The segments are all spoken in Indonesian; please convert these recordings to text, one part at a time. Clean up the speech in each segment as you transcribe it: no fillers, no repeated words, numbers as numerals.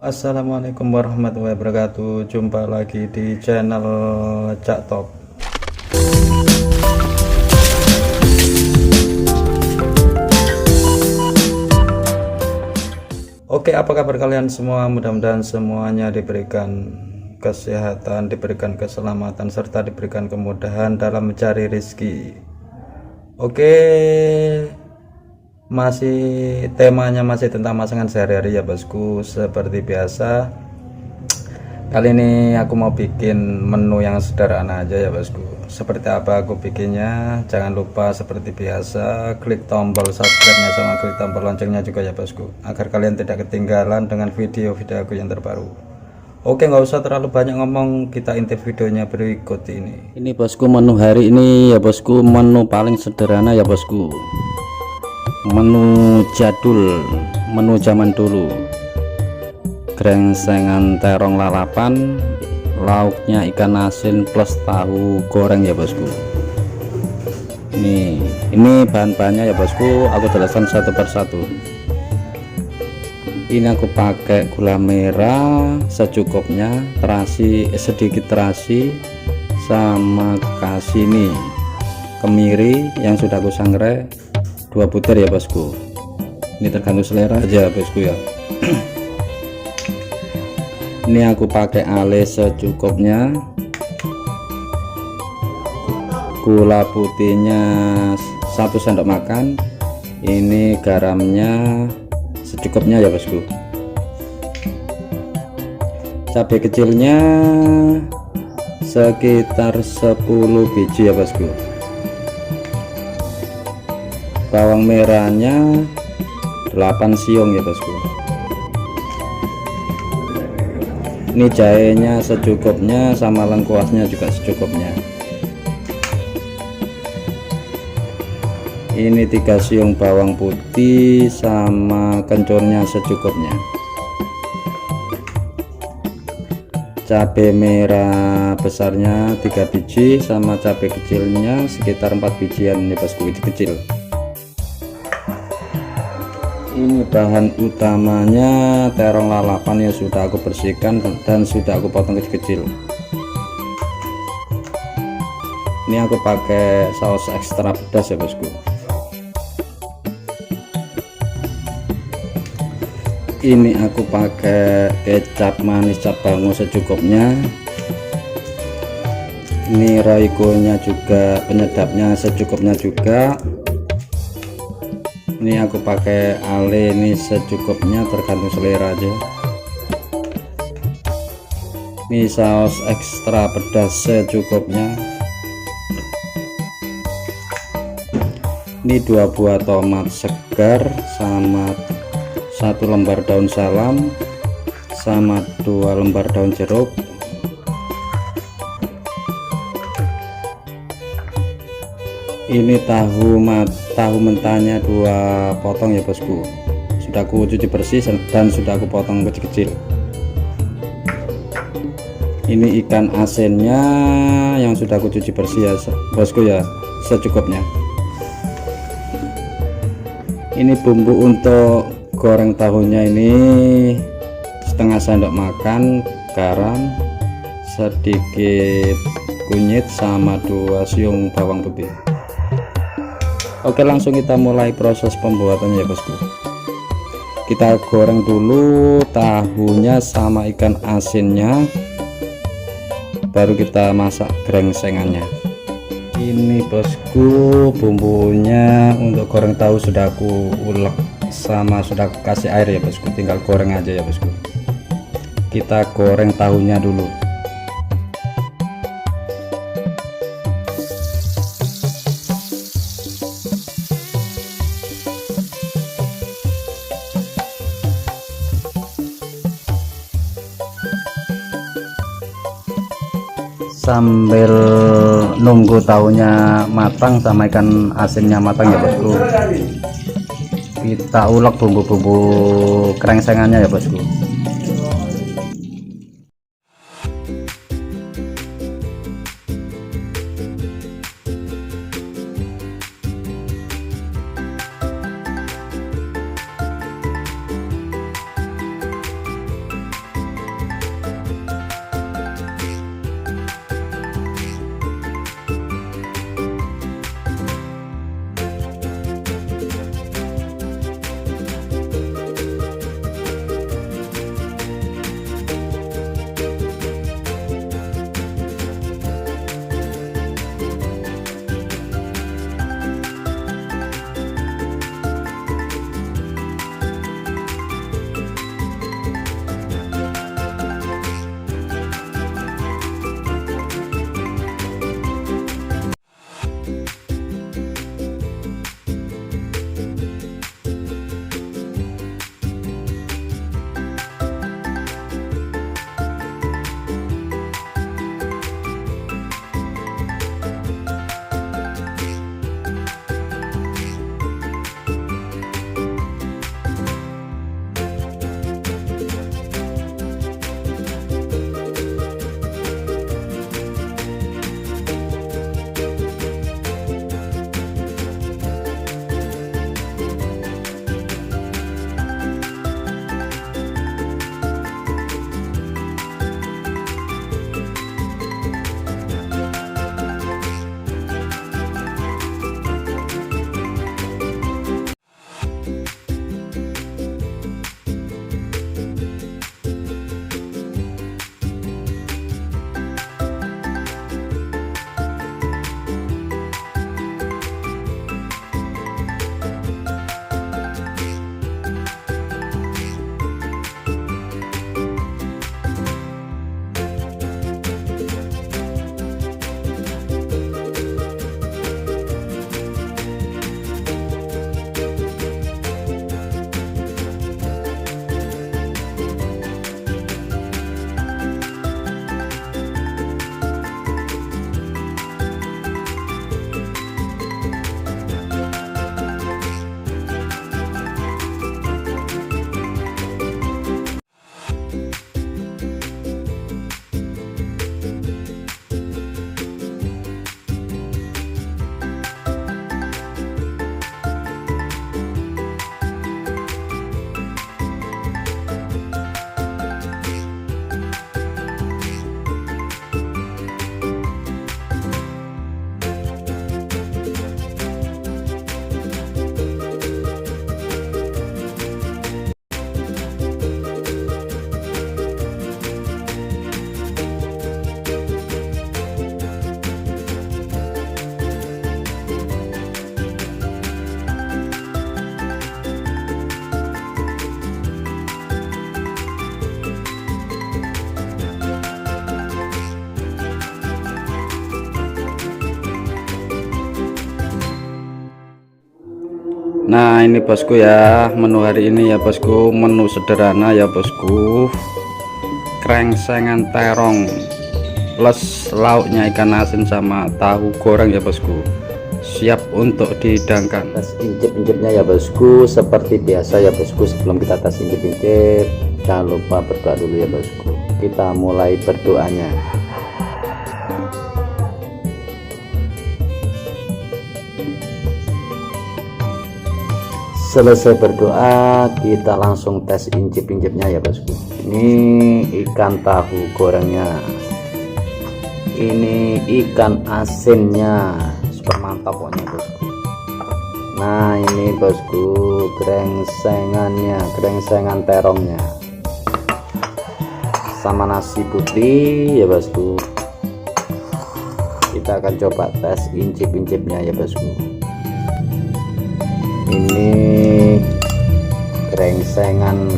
Assalamualaikum warahmatullahi wabarakatuh. Jumpa lagi di channel Cak Top. Oke, apa kabar kalian semua? Mudah-mudahan semuanya diberikan kesehatan, diberikan keselamatan, serta diberikan kemudahan dalam mencari rezeki. Oke, temanya masih tentang masakan sehari-hari ya bosku. Seperti biasa, kali ini aku mau bikin menu yang sederhana aja ya bosku. Seperti apa aku bikinnya, jangan lupa seperti biasa klik tombol subscribe nya sama klik tombol loncengnya juga ya bosku, agar kalian tidak ketinggalan dengan video-video aku yang terbaru. Oke, nggak usah terlalu banyak ngomong, kita intip videonya berikut ini. Ini bosku menu hari ini ya bosku, menu paling sederhana ya bosku, menu jadul, menu zaman dulu. Grengsengan terong lalapan, lauknya ikan asin plus tahu goreng ya bosku. Ini bahan-bahannya ya bosku, aku jelaskan satu persatu. Ini aku pakai gula merah secukupnya, sedikit terasi, sama kasih nih kemiri yang sudah aku sangrai 2 butir ya bosku. Ini tergantung selera aja bosku ya. Ini aku pakai ale secukupnya, gula putihnya 1 sendok makan, ini garamnya secukupnya ya bosku. Cabai kecilnya sekitar 10 biji ya bosku. Bawang merahnya 8 siung ya bosku. Ini jahenya secukupnya, sama lengkuasnya juga secukupnya. Ini 3 siung bawang putih, sama kencurnya secukupnya. Cabai merah besarnya 3 biji, sama cabai kecilnya sekitar 4 bijian ya bosku, kecil. Ini bahan utamanya terong lalapan yang sudah aku bersihkan dan sudah aku potong kecil-kecil. Ini aku pakai saus ekstra pedas ya bosku. Ini aku pakai kecap manis cap bango secukupnya. Ini royco nya juga, penyedapnya secukupnya juga. Ini aku pakai ale ini secukupnya, tergantung selera aja. Ini saus ekstra pedas secukupnya. Ini 2 buah tomat segar, sama 1 lembar daun salam, sama 2 lembar daun jeruk. Ini tahu mentahnya 2 potong ya bosku, sudah aku cuci bersih dan sudah aku potong kecil-kecil. Ini ikan asinnya yang sudah aku cuci bersih ya bosku ya, secukupnya. Ini bumbu untuk goreng tahunya, ini setengah sendok makan garam, sedikit kunyit, sama 2 siung bawang putih. Oke, langsung kita mulai proses pembuatannya ya bosku. Kita goreng dulu tahunya sama ikan asinnya, baru kita masak grengsengannya. Ini bosku bumbunya untuk goreng tahu sudah aku ulek, sama sudah aku kasih air ya bosku, tinggal goreng aja ya bosku. Kita goreng tahunya dulu. Sambil nunggu tahunya matang sama ikan asinnya matang ya bosku, kita ulek bumbu-bumbu krengsengannya ya bosku. Nah ini bosku ya, menu hari ini ya bosku, menu sederhana ya bosku, krengsengan terong plus lauknya ikan asin sama tahu goreng ya bosku, siap untuk dihidangkan. Tes incip-incipnya ya bosku, seperti biasa ya bosku. Sebelum kita tes incip-incip, jangan lupa berdoa dulu ya bosku. Kita mulai berdoanya. Selesai berdoa, kita langsung tes incip-incipnya ya bosku. Ini ikan tahu gorengnya, ini ikan asinnya, super mantap pokoknya bosku. Nah ini bosku krengsengannya, krengsengan terongnya sama nasi putih ya bosku. Kita akan coba tes incip-incipnya ya bosku. Ini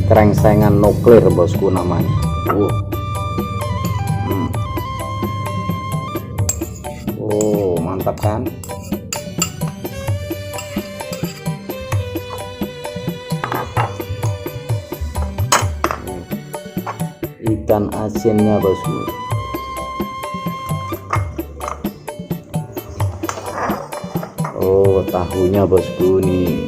krengsengan nuklir bosku namanya. Oh mantap kan. Ikan asinnya bosku. Oh tahunya bosku nih.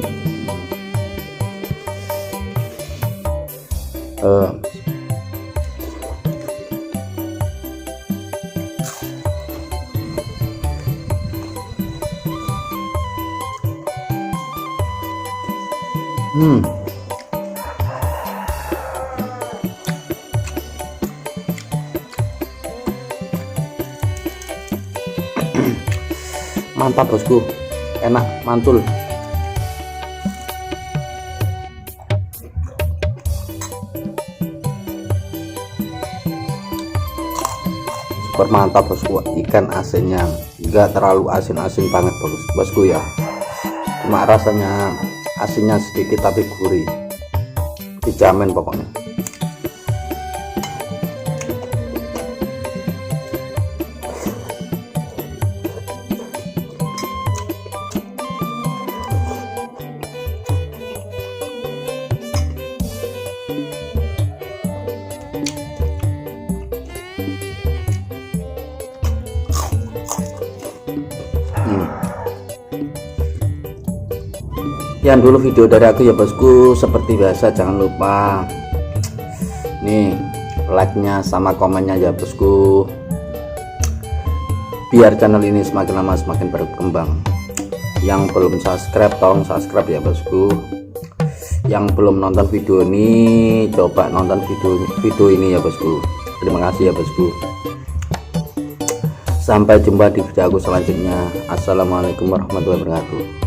Mantap bosku, enak, mantul. Super mantap bosku, ikan asinnya enggak terlalu asin-asin banget bosku ya, cuma rasanya asinnya sedikit tapi gurih, dijamin pokoknya. Sekian dulu video dari aku ya bosku. Seperti biasa jangan lupa nih like-nya sama komennya ya bosku, biar channel ini semakin lama semakin berkembang. Yang belum subscribe tolong subscribe ya bosku. Yang belum nonton video ini coba nonton video ini ya bosku. Terima kasih ya bosku. Sampai jumpa di video aku selanjutnya. Assalamualaikum warahmatullahi wabarakatuh.